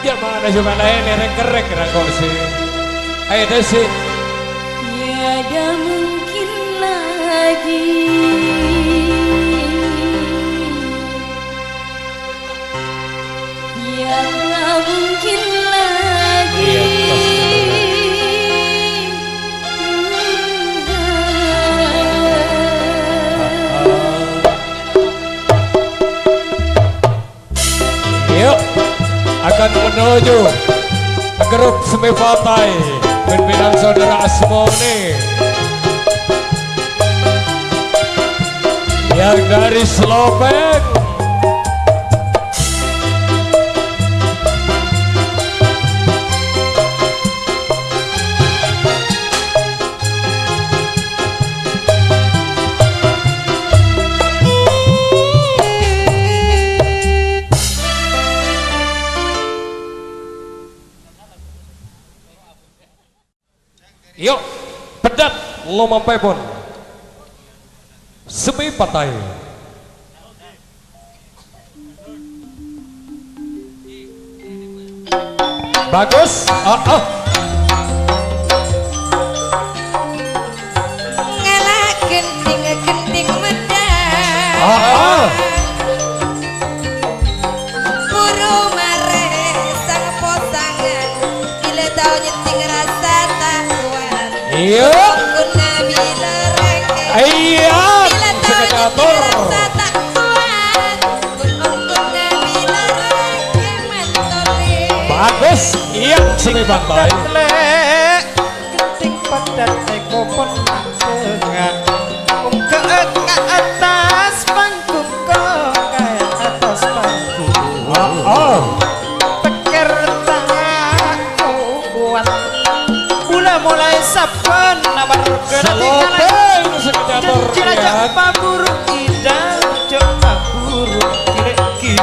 Dia mana cuma lain kerek rakosi. Ayo desi. Tiada mungkin lagi tiada mungkin lagi Yuk akan menuju grup semifinal pimpinan saudara Asmoni yang dari Slopen. Yuk, pedat lomampai pun semi patai. Bagus. ngalah genting medang buru mare sang posangan bila tau nyeting rasa tak kuat. Yuk. Guna bila rengke Iya. bila tau nyeting Sekedator. rasa tak kuat. Guna bila rengke mentole. Bagus. Iya semi patai. Genting padat ekopon tengah ke atas panggung ke atas panggung teker tangan kuat gula mulai saben nabar Slopen sekedator cilacap ya. paburu indah cok paburu kileki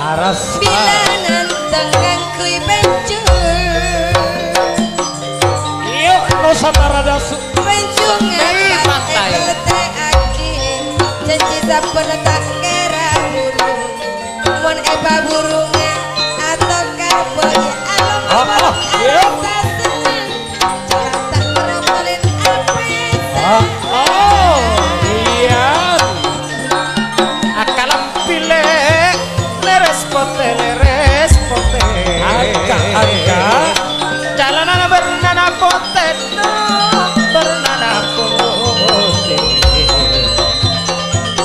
Aras. Bila nantang ngangkui bencur Yuk Nusantara dasu. Bencungan pantai. aki janji sampun tak kera burung mon eba burungnya atau kaboy alom yuk. tak senang jangan tak meramulin apa Iya. akalam pile leres pote Angka. jalanan bernana pote no bernana pote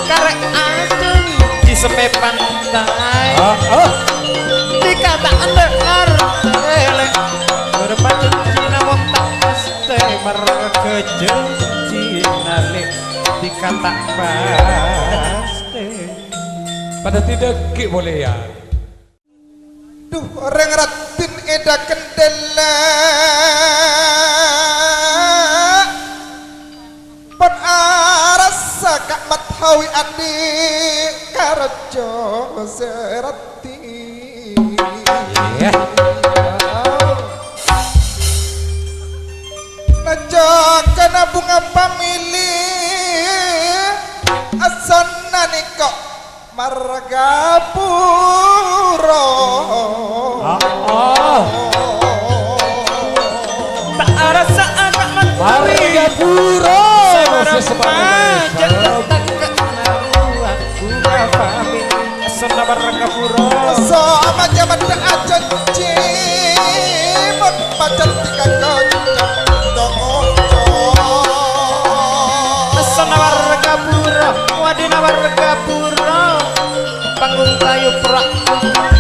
karek adem di sepe pantai dikata dengar tele berpacet cina montak pasti mereka cina le dikata pasti Pada tidak ki boleh ya. Duh orang ratin eda kendela Pon arasa kak mathawi andi karajo serati Ya. Najo kena bunga pamilih asana kok Margapuro tak rasa agak mati Margapuro masih semangat. sama jaman tak aja cimot pacat tiga panggung kayu perak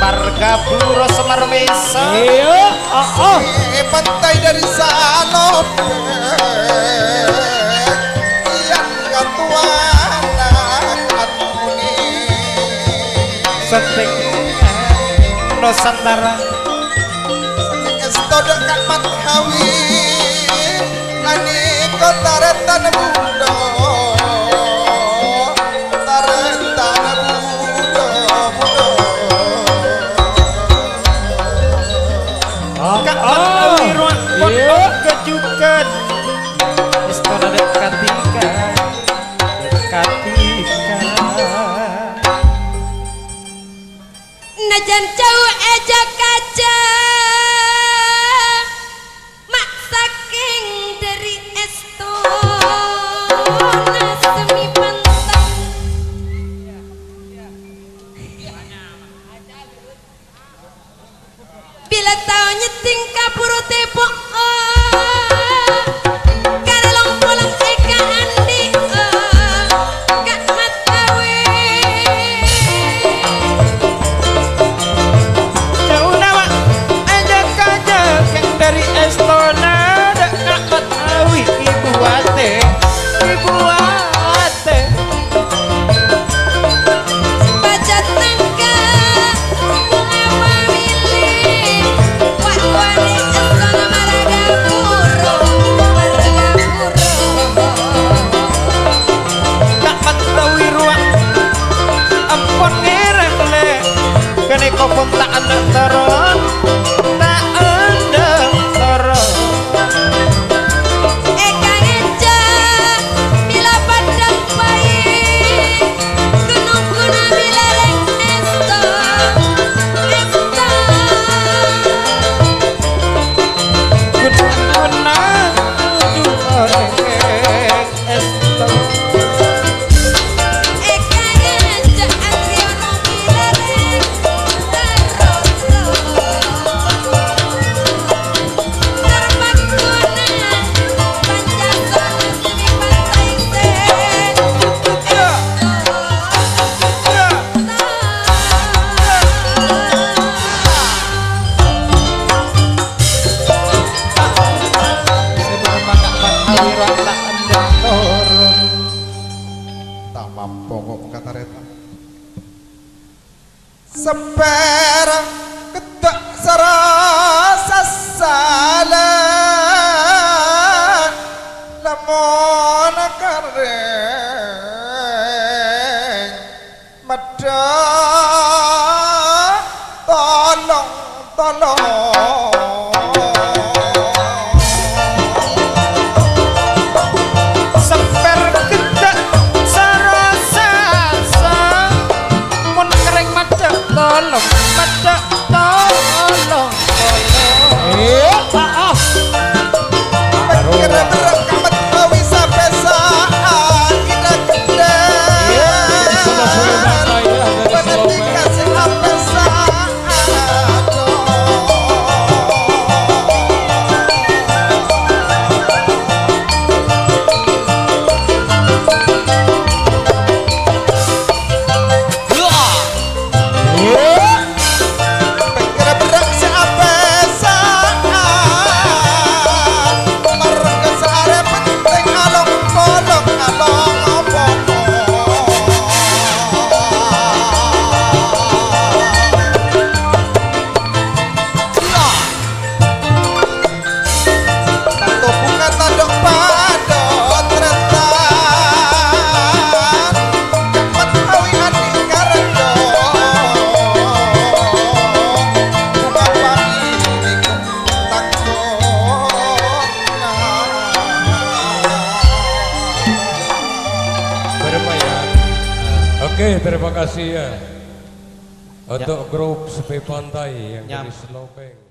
Margapuro Semar Mesa Iya. pantai dari Salop yang katuana katmuni Senting Nusantara Estodok kak mathawi ani kota retan budo kejukan istana dekatika Senajan jauh eja kaca mak saking dari estona semi pantang bila tau nyeting kapuru tepok karelong polang eka andi gak matawe jauh nama ajak ajak yang dari Estona dekat Matawi ibu ate Bajat nangka bunga pamili wak wani estona maragapuro tak Matawi ruang ampun ngereng le kene kopong tak anak teron tak ada teron eka ngeja bila padang bayi gunung guna bila reng esto guna oreng esto eka ngeja Adriano bila reng taroso Narpat guna Pancasona semi pantai sebelum makan Matawi ruang tak ada turun tak mampu kok kata reta seperang ketak serasa salah lamun kareng mada tolong seper kedak sarasa mun kering macet tolong Kira-kira kamet kawi sampai saat kita Sudah suruh pantai ya dari Pada Slope. dikasih sampai saat Kira-kira sampai saat Marga sare penting along polong along apa-apa Tanto bunga tanduk padot rentan Cepat awi hati karendo Bunga pamiliku Bermayan. Oke, terima kasih ya. Untuk grup Sepi Pantai yang dari Slopeng.